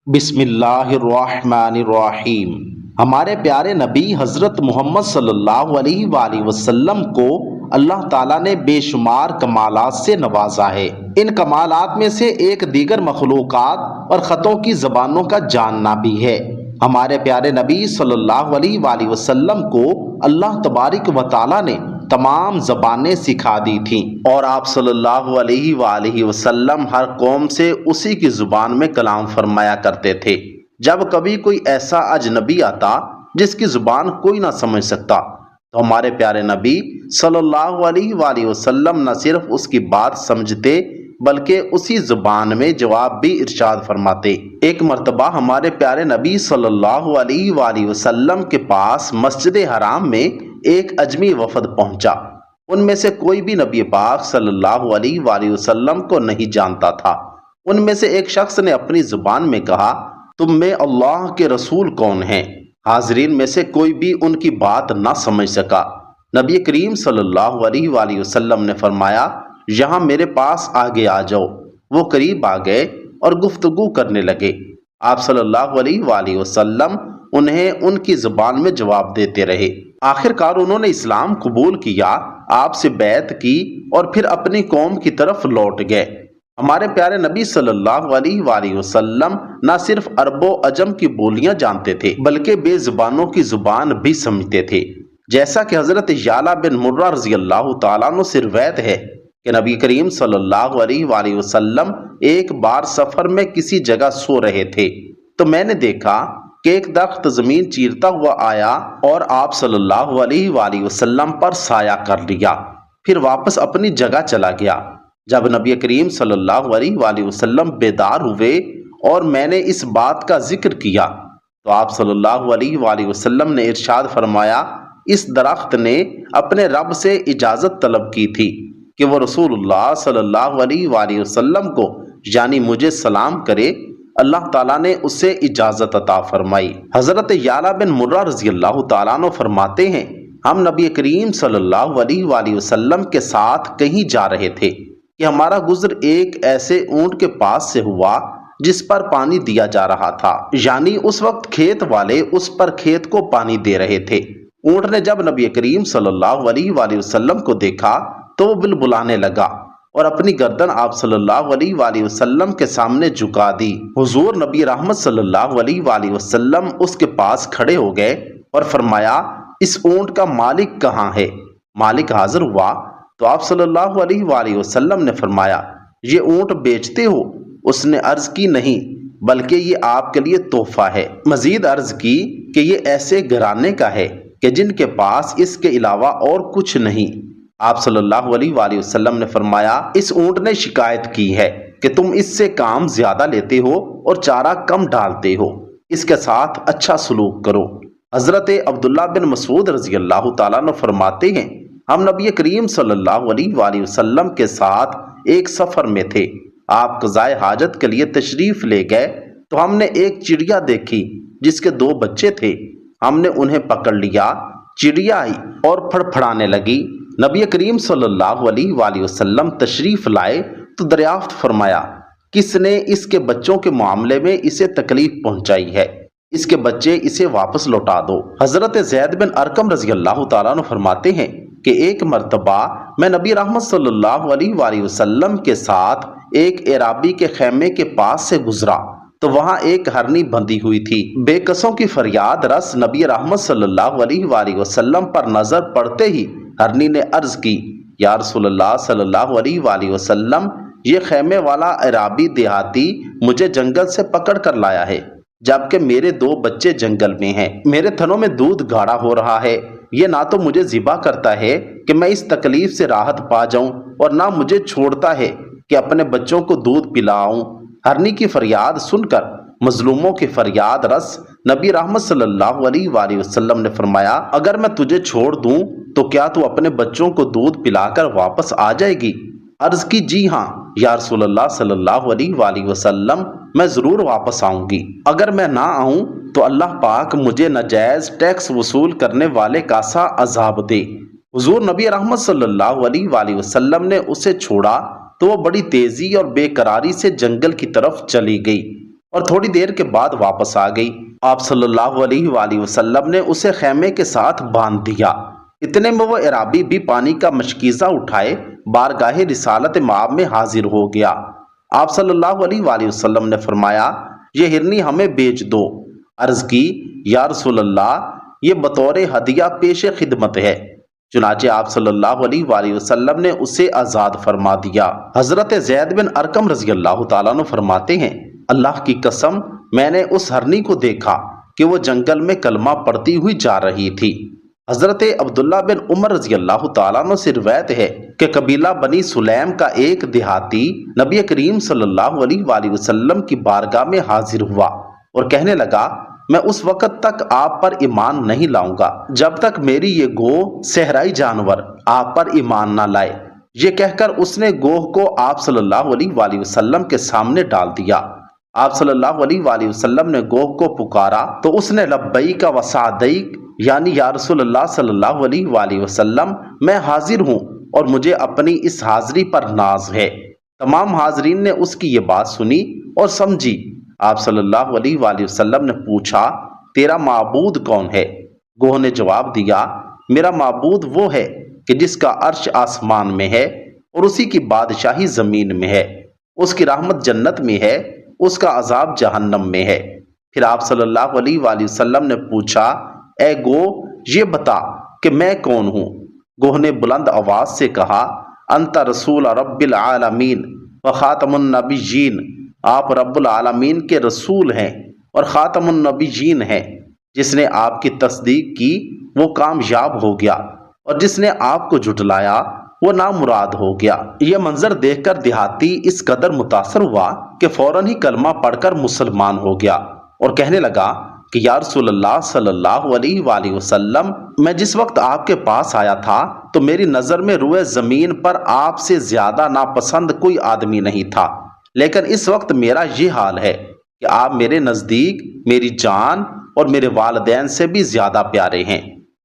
بسم اللہ الرحمن الرحیم۔ ہمارے پیارے نبی حضرت محمد صلی اللہ علیہ وآلہ وسلم کو اللہ تعالیٰ نے بے شمار کمالات سے نوازا ہے۔ ان کمالات میں سے ایک دیگر مخلوقات اور خطوں کی زبانوں کا جاننا بھی ہے۔ ہمارے پیارے نبی صلی اللہ علیہ وآلہ وسلم کو اللہ تبارک و تعالیٰ نے تمام زبانیں سکھا دی تھیں، اور آپ صلی اللہ علیہ وآلہ وسلم ہر قوم سے اسی کی زبان میں کلام فرمایا کرتے تھے۔ جب کبھی کوئی ایسا اجنبی آتا جس کی زبان کوئی نہ سمجھ سکتا تو ہمارے پیارے نبی صلی اللہ علیہ وآلہ وسلم نہ صرف اس کی بات سمجھتے بلکہ اسی زبان میں جواب بھی ارشاد فرماتے۔ ایک مرتبہ ہمارے پیارے نبی صلی اللہ علیہ وآلہ وسلم کے پاس مسجد حرام میں ایک اجمی وفد پہنچا۔ ان میں سے کوئی بھی نبی پاک صلی اللہ علیہ وآلہ وسلم کو نہیں جانتا تھا۔ ان میں سے ایک شخص نے اپنی زبان میں کہا، تم میں اللہ کے رسول کون ہیں؟ حاضرین میں سے کوئی بھی ان کی بات نہ سمجھ سکا۔ نبی کریم صلی اللہ علیہ وآلہ وسلم نے فرمایا، یہاں میرے پاس آگے آ جاؤ۔ وہ قریب آ گئے اور گفتگو کرنے لگے۔ آپ صلی اللہ علیہ وآلہ وسلم انہیں ان کی زبان میں جواب دیتے رہے۔ آخر کار انہوں نے اسلام قبول کیا، آپ سے بیعت کی اور پھر اپنی قوم کی طرف لوٹ گئے۔ ہمارے پیارے نبی صلی اللہ علیہ وآلہ وسلم نہ صرف عرب و عجم کی بولیاں جانتے تھے بلکہ بے زبانوں کی زبان بھی سمجھتے تھے۔ جیسا کہ حضرت یعلا بن مرہ رضی اللہ تعالیٰ عنہ سے روایت ہے کہ نبی کریم صلی اللہ علیہ وآلہ وسلم ایک بار سفر میں کسی جگہ سو رہے تھے تو میں نے دیکھا کہ ایک درخت زمین چیرتا ہوا آیا اور آپ صلی اللہ علیہ وآلہ وسلم پر سایہ کر لیا، پھر واپس اپنی جگہ چلا گیا۔ جب نبی کریم صلی اللہ علیہ وآلہ وسلم بیدار ہوئے اور میں نے اس بات کا ذکر کیا تو آپ صلی اللہ علیہ وآلہ وسلم نے ارشاد فرمایا، اس درخت نے اپنے رب سے اجازت طلب کی تھی کہ وہ رسول اللہ صلی اللہ علیہ وآلہ وسلم کو یعنی مجھے سلام کرے۔ اللہ تعالیٰ نے اسے اجازت عطا فرمائی۔ حضرت یعلا بن مرہ رضی اللہ تعالیٰ عنہ فرماتے ہیں، ہم نبی کریم صلی اللہ علیہ وآلہ وسلم کے ساتھ کہیں جا رہے تھے کہ ہمارا گزر ایک ایسے اونٹ کے پاس سے ہوا جس پر پانی دیا جا رہا تھا، یعنی اس وقت کھیت والے اس پر کھیت کو پانی دے رہے تھے۔ اونٹ نے جب نبی کریم صلی اللہ علیہ وآلہ وسلم کو دیکھا تو وہ بلبلانے لگا اور اپنی گردن آپ صلی اللہ علیہ وآلہ وسلم کے سامنے جھکا دی۔ حضور نبی رحمت صلی اللہ علیہ وآلہ وسلم اس کے پاس کھڑے ہو گئے اور فرمایا، اس اونٹ کا مالک کہاں ہے؟ مالک حاضر ہوا تو آپ صلی اللہ علیہ وآلہ وسلم نے فرمایا، یہ اونٹ بیچتے ہو؟ اس نے عرض کی، نہیں بلکہ یہ آپ کے لیے تحفہ ہے۔ مزید عرض کی کہ یہ ایسے گھرانے کا ہے کہ جن کے پاس اس کے علاوہ اور کچھ نہیں۔ آپ صلی اللہ علیہ وآلہ وسلم نے فرمایا، اس اونٹ نے شکایت کی ہے کہ تم اس سے کام زیادہ لیتے ہو اور چارہ کم ڈالتے ہو، اس کے ساتھ اچھا سلوک کرو۔ حضرت عبداللہ بن مسعود رضی اللہ تعالیٰ عنہ فرماتے ہیں، ہم نبی کریم صلی اللہ علیہ وآلہ وسلم کے ساتھ ایک سفر میں تھے۔ آپ قضائے حاجت کے لیے تشریف لے گئے تو ہم نے ایک چڑیا دیکھی جس کے 2 بچے تھے۔ ہم نے انہیں پکڑ لیا، چڑیا آئی اور پھڑپھڑانے لگی۔ نبی کریم صلی اللہ علیہ وآلہ وسلم تشریف لائے تو دریافت فرمایا، کس نے اس کے بچوں کے معاملے میں اسے تکلیف پہنچائی ہے؟ اس کے بچے اسے واپس لوٹا دو۔ حضرت زید بن ارقم رضی اللہ تعالیٰ عنہ فرماتے ہیں کہ ایک مرتبہ میں نبی رحمت صلی اللہ علیہ وآلہ وسلم کے ساتھ ایک اعرابی کے خیمے کے پاس سے گزرا تو وہاں ایک ہرنی بندھی ہوئی تھی۔ بے کسوں کی فریاد رس نبی رحمت صلی اللہ علیہ وآلہ وسلم پر نظر پڑتے ہی ہرنی نے عرض کی، یا رسول اللہ صلی اللہ علیہ وآلہ وسلم، یہ خیمے والا اعرابی دیہاتی مجھے جنگل سے پکڑ کر لایا ہے جبکہ میرے 2 بچے جنگل میں ہیں۔ میرے تھنوں میں دودھ گاڑھا ہو رہا ہے۔ یہ نہ تو مجھے ذبح کرتا ہے کہ میں اس تکلیف سے راحت پا جاؤں اور نہ مجھے چھوڑتا ہے کہ اپنے بچوں کو دودھ پلاؤں۔ ہرنی کی فریاد سن کر مظلوموں کی فریاد رس نبی رحمت صلی اللہ علیہ وآلہ وسلم نے فرمایا، اگر میں تجھے چھوڑ دوں تو کیا تو اپنے بچوں کو دودھ پلا کر واپس آ جائے گی؟ عرض کی، جی ہاں یا رسول اللہ صلی اللہ علیہ وآلہ وسلم، میں ضرور واپس آؤں گی۔ اگر میں نہ آؤں تو اللہ پاک مجھے ناجائز ٹیکس وصول کرنے والے کا سا عذاب دے۔ حضور نبی رحمت صلی اللہ علیہ وآلہ وسلم نے اسے چھوڑا تو وہ بڑی تیزی اور بے قراری سے جنگل کی طرف چلی گئی اور تھوڑی دیر کے بعد واپس آ گئی۔ آپ صلی اللہ علیہ وآلہ وسلم نے اسے خیمے کے ساتھ باندھ دیا۔ اتنے میں وہ اعرابی بھی پانی کا مشکیزہ اٹھائے بارگاہ رسالت مآب میں حاضر ہو گیا۔ آپ صلی اللہ علیہ وآلہ وسلم نے فرمایا، یہ ہرنی ہمیں بیچ دو۔ عرض کی، یا رسول اللہ، یہ بطور ہدیہ پیش خدمت ہے۔ چنانچہ آپ صلی اللہ علیہ وآلہ وسلم نے اسے آزاد فرما دیا۔ حضرت زید بن ارقم رضی اللہ تعالیٰ عنہ فرماتے ہیں، اللہ کی قسم، میں نے اس ہرنی کو دیکھا کہ وہ جنگل میں کلمہ پڑھتی ہوئی جا رہی تھی۔ حضرت عبداللہ بن عمر رضی اللہ تعالیٰ عنہ سے روایت ہے کہ قبیلہ بنی سلیم کا ایک دیہاتی نبی کریم صلی اللہ علیہ وآلہ وسلم کی بارگاہ میں حاضر ہوا اور کہنے لگا، میں اس وقت تک آپ پر ایمان نہیں لاؤں گا جب تک میری یہ گوہ صحرائی جانور آپ پر ایمان نہ لائے۔ یہ کہہ کر اس نے گوہ کو آپ صلی اللہ علیہ وآلہ وسلم کے سامنے ڈال دیا۔ آپ صلی اللہ علیہ وآلہ وسلم نے گوہ کو پکارا تو اس نے لبیک و سعدیک، یعنی یا رسول اللہ صلی اللہ علیہ وآلہ وسلم، میں حاضر ہوں اور مجھے اپنی اس حاضری پر ناز ہے۔ تمام حاضرین نے اس کی یہ بات سنی اور سمجھی۔ آپ صلی اللہ علیہ وآلہ وسلم نے پوچھا، تیرا معبود کون ہے؟ گوہ نے جواب دیا، میرا معبود وہ ہے کہ جس کا عرش آسمان میں ہے اور اسی کی بادشاہی زمین میں ہے، اس کی رحمت جنت میں ہے، اس کا عذاب جہنم میں ہے۔ پھر آپ صلی اللہ علیہ وآلہ وسلم نے پوچھا، اے گوہ، یہ بتا کہ میں کون ہوں؟ گوہ نے بلند آواز سے کہا، انت رسول رب العالمین و خاتم النبیین، آپ رب العالمین کے رسول ہیں اور خاتم النبیین ہیں۔ جس نے آپ کی تصدیق کی وہ کامیاب ہو گیا اور جس نے آپ کو جھٹلایا وہ نامراد ہو گیا۔ یہ منظر دیکھ کر دیہاتی اس قدر متاثر ہوا کہ فوراً ہی کلمہ پڑھ کر مسلمان ہو گیا اور کہنے لگا کہ یا رسول اللہ صلی اللہ علیہ وآلہ وسلم، میں جس وقت آپ کے پاس آیا تھا تو میری نظر میں روئے زمین پر آپ سے زیادہ ناپسند کوئی آدمی نہیں تھا، لیکن اس وقت میرا یہ حال ہے کہ آپ میرے نزدیک میری جان اور میرے والدین سے بھی زیادہ پیارے ہیں۔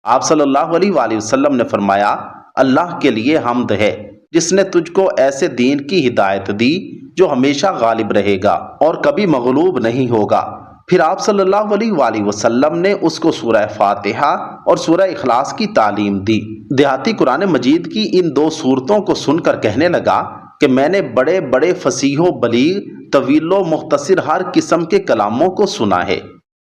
آپ صلی اللہ علیہ وآلہ وسلم نے فرمایا، اللہ کے لیے حمد ہے جس نے تجھ کو ایسے دین کی ہدایت دی جو ہمیشہ غالب رہے گا اور کبھی مغلوب نہیں ہوگا۔ پھر آپ صلی اللہ علیہ وآلہ وسلم نے اس کو سورہ فاتحہ اور سورہ اخلاص کی تعلیم دی۔ دیہاتی قرآن مجید کی ان دو سورتوں کو سن کر کہنے لگا کہ میں نے بڑے بڑے فصیح و بلیغ، طویل و مختصر ہر قسم کے کلاموں کو سنا ہے،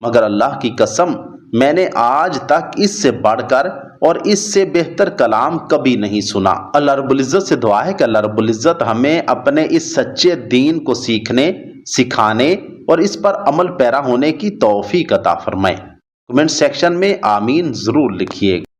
مگر اللہ کی قسم میں نے آج تک اس سے بڑھ کر اور اس سے بہتر کلام کبھی نہیں سنا۔ اللہ رب العزت سے دعا ہے کہ اللہ رب العزت ہمیں اپنے اس سچے دین کو سیکھنے، سکھانے اور اس پر عمل پیرا ہونے کی توفیق عطا فرمائے۔ کمنٹ سیکشن میں آمین ضرور لکھیے گا۔